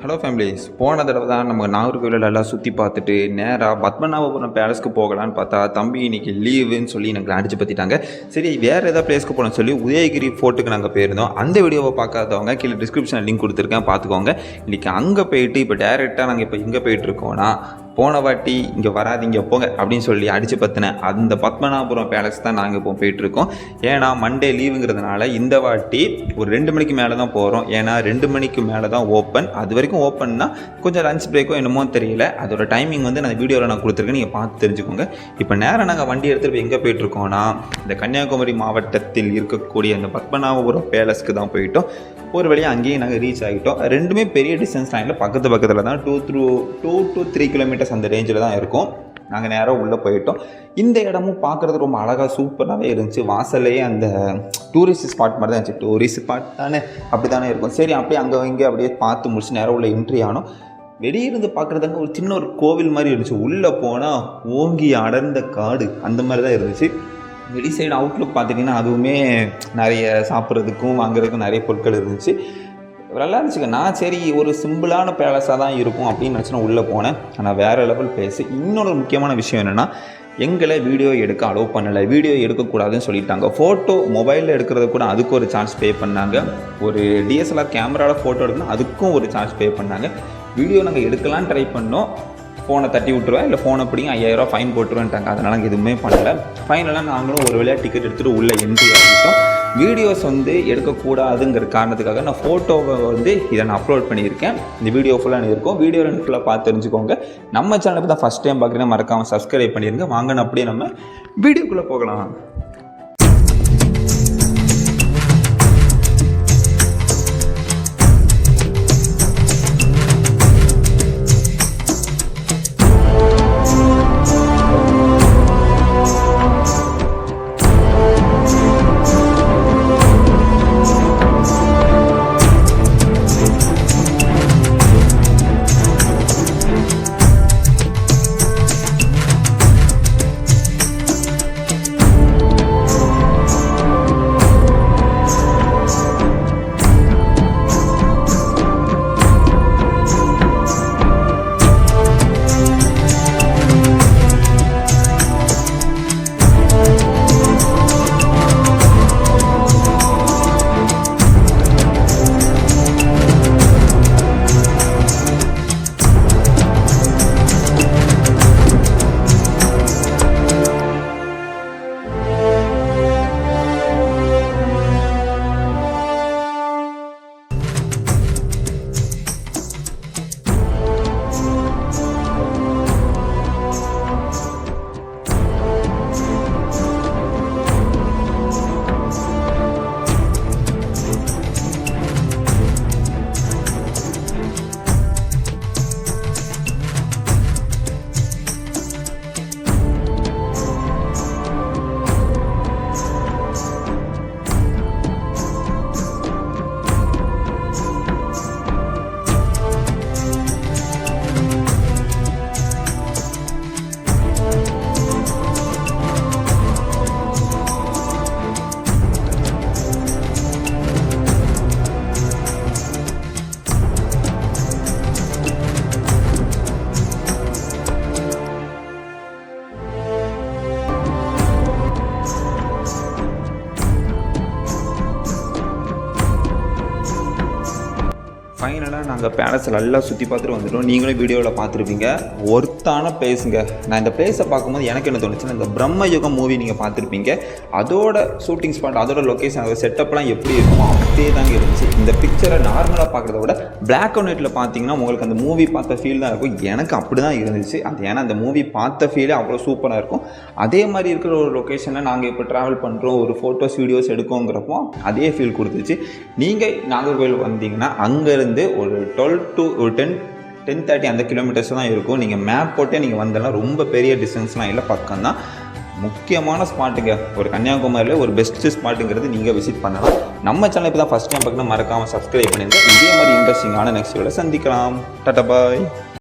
Hello families, போன தடவை தான் நம்ம நாகர்கோவிலில் எல்லாம் சுற்றி பார்த்துட்டு நேராக பத்மநாபபுரம் பேலஸ்க்கு போகலான்னு பார்த்தா தம்பி இன்றைக்கி லீவுன்னு சொல்லி எனக்கு அடிச்சு பற்றிட்டாங்க. சரி, வேறு ஏதாவது பிளேஸ்க்கு போகணும்னு சொல்லி உதயகிரி ஃபோர்ட்டுக்கு நாங்கள் போயிருந்தோம். அந்த வீடியோவை பார்க்காதவங்க கீழே டிஸ்கிரிப்ஷனில் லிங்க் கொடுத்துருக்கேன், பார்த்துக்கோங்க. இன்றைக்கி அங்கே போயிட்டு இப்போ டேரெக்டாக நாங்கள் இப்போ இங்கே போயிட்டுருக்கோன்னா, போன வாட்டி இங்கே வராதிங்க போங்க அப்படின்னு சொல்லி அடித்து பற்றினேன் அந்த பத்மநாபபுரம் பேலஸ் தான் நாங்கள் இப்போ போயிட்டுருக்கோம். ஏன்னா மண்டே லீவுங்கிறதுனால இந்த வாட்டி ஒரு 2 மணிக்கு மேலே தான் போகிறோம். ஏன்னா 2 மணிக்கு மேலே தான் ஓப்பன். அது வரைக்கும் ஓப்பன்னா கொஞ்சம் லஞ்ச் பிரேக்கோ என்னமோ தெரியல. அதோட டைமிங் வந்து நான் வீடியோவில் நான் கொடுத்துருக்கேன், நீங்கள் பார்த்து தெரிஞ்சுக்கோங்க. இப்போ நேராக நாங்கள் வண்டி எடுத்துகிட்டு எங்கே போயிட்டுருக்கோன்னா, இந்த கன்னியாகுமரி மாவட்டத்தில் இருக்கக்கூடிய இந்த பத்மநாபபுரம் பேலஸ்க்கு தான் போயிட்டோம். ஒரு வழியாக அங்கேயும் நாங்கள் ரீச் ஆகிட்டோம். ரெண்டுமே பெரிய டிஸ்டன்ஸ் தான் இல்லை, பக்கத்தில் தான் 2 to 3 கிலோமீட்டர்ஸ் அந்த ரேஞ்சில் தான் இருக்கும். நாங்கள் நேராக உள்ளே போயிட்டோம். இந்த இடமும் பார்க்குறது ரொம்ப அழகாக சூப்பராகவே இருந்துச்சு. வாசல்லையே அந்த டூரிஸ்ட் ஸ்பாட் மாதிரி தான் இருந்துச்சு. டூரிஸ்ட் ஸ்பாட் தானே, அப்படி தானே இருக்கும். சரி, அப்படியே அங்கே இங்கே அப்படியே பார்த்து முடிச்சு நேராக உள்ள என்ட்ரி ஆனோம். வெளியிருந்து பார்க்குறதாங்க ஒரு சின்ன ஒரு கோவில் மாதிரி இருந்துச்சு. உள்ளே போனால் ஓங்கி அடர்ந்த காடு அந்த மாதிரி தான் இருந்துச்சு. வெளி சைடு அவுட்லுக் பார்த்துட்டிங்கன்னா அதுவுமே நிறைய சாப்பிட்றதுக்கும் வாங்குறதுக்கும் நிறைய பொருட்கள் இருந்துச்சு. நல்லா இருந்துச்சுங்க. நான் சரி ஒரு சிம்பிளான பேலஸாக தான் இருக்கும் அப்படின்னு நினச்சி உள்ளே போனேன். ஆனால் வேறு லெவல் பேசி. இன்னொரு முக்கியமான விஷயம் என்னென்னா, எங்களை வீடியோ எடுக்க அலோவ் பண்ணலை. வீடியோ எடுக்கக்கூடாதுன்னு சொல்லிட்டாங்க. ஃபோட்டோ மொபைலில் எடுக்கிறது கூட அதுக்கு ஒரு சார்ஜ் பே பண்ணாங்க. ஒரு டிஎஸ்எல்ஆர் கேமராவில் ஃபோட்டோ எடுக்கணும், அதுக்கும் ஒரு சார்ஜ் பே பண்ணாங்க. வீடியோ நாங்கள் எடுக்கலான்னு ட்ரை பண்ணோம். ஃபோனை தட்டி விட்டுருவேன், இல்லை ஃபோனை பிடிங்க 5000 ஃபைன் போட்டுருவேன்ட்டாங்க. அதனால் நாங்கள் எதுவுமே பண்ணலை. ஃபைனலாக நாங்களும் ஒரு வழியாக டிக்கெட் எடுத்துகிட்டு உள்ளே என்ட்ரி ஆகிட்டோம். வீடியோஸ் வந்து எடுக்கக்கூடாதுங்கிற காரணத்துக்காக நான் ஃபோட்டோவை வந்து இதை நான் அப்லோட் பண்ணியிருக்கேன். இந்த வீடியோ ஃபுல்லாக இருக்கும். வீடியோ ஃபுல்லாக பார்த்து தெரிஞ்சுக்கோங்க. நம்ம சேனலுக்கு தான் ஃபஸ்ட் டைம் பார்க்குறேன், மறக்காமல் சப்ஸ்கிரைப் பண்ணிடுங்க. வாங்கன்னு அப்படியே நம்ம வீடியோக்குள்ளே போகலாம். ஃபைனலாக நாங்கள் பேலஸில் நல்லா சுற்றி பார்த்துட்டு வந்துட்டோம். நீங்களும் வீடியோவில் பார்த்துருப்பீங்க. ஒர்த்தான பிளேஸுங்க. நான் இந்த பிளேஸை பார்க்கும்போது எனக்கு என்ன தோணுச்சுன்னா, இந்த பிரம்ம யுகம் மூவி நீங்கள் பார்த்துருப்பீங்க. அதோட ஷூட்டிங் ஸ்பாட், அதோட லொக்கேஷன், அதோட செட்டப்லாம் எப்படி இருக்குமோ அப்படியே தாங்க இருந்துச்சு. இந்த பிக்சரை நார்மலாக பார்க்குறத விட பிளாக் அண்ட் ஒயிட்டில் பார்த்தீங்கன்னா உங்களுக்கு அந்த மூவி பார்த்த ஃபீல் தான் இருக்கும். எனக்கு அப்படி தான் இருந்துச்சு. அது ஏன்னா அந்த மூவி பார்த்த ஃபீலே அவ்வளோ சூப்பராக இருக்கும். அதே மாதிரி இருக்கிற ஒரு லொக்கேஷனில் நாங்கள் இப்போ ட்ராவல் பண்ணுறோம், ஒரு ஃபோட்டோஸ் வீடியோஸ் எடுக்கோங்கிறப்போ அதே ஃபீல் கொடுத்துச்சு. நீங்கள் நாகர்கோவில் வந்தீங்கன்னா அங்கேருந்து ஒரு 12 to 10-30 அந்த கிலோமீட்டர்ஸ் தான் இருக்கும். நீங்கள் மேப் போட்டே நீங்கள் வந்தெல்லாம் ரொம்ப பெரிய டிஸ்டன்ஸ்லாம் இல்லை, பக்கம் தான். முக்கியமான ஸ்பாட்டுங்க. ஒரு கன்னியாகுமரியில் ஒரு பெஸ்ட்டு ஸ்பாட்டுங்கிறது நீங்கள் விசிட் பண்ணலாம். நம்ம சேனல் இப்போ தான் ஃபஸ்ட் டைம் பார்க்கணும், மறக்காமல் சப்ஸ்கிரைப் பண்ணிடுங்க. இதே மாதிரி இன்ட்ரெஸ்டிங்கான நெக்ஸ்ட் வீடியோவில் சந்திக்கலாம். டாடா பாய்.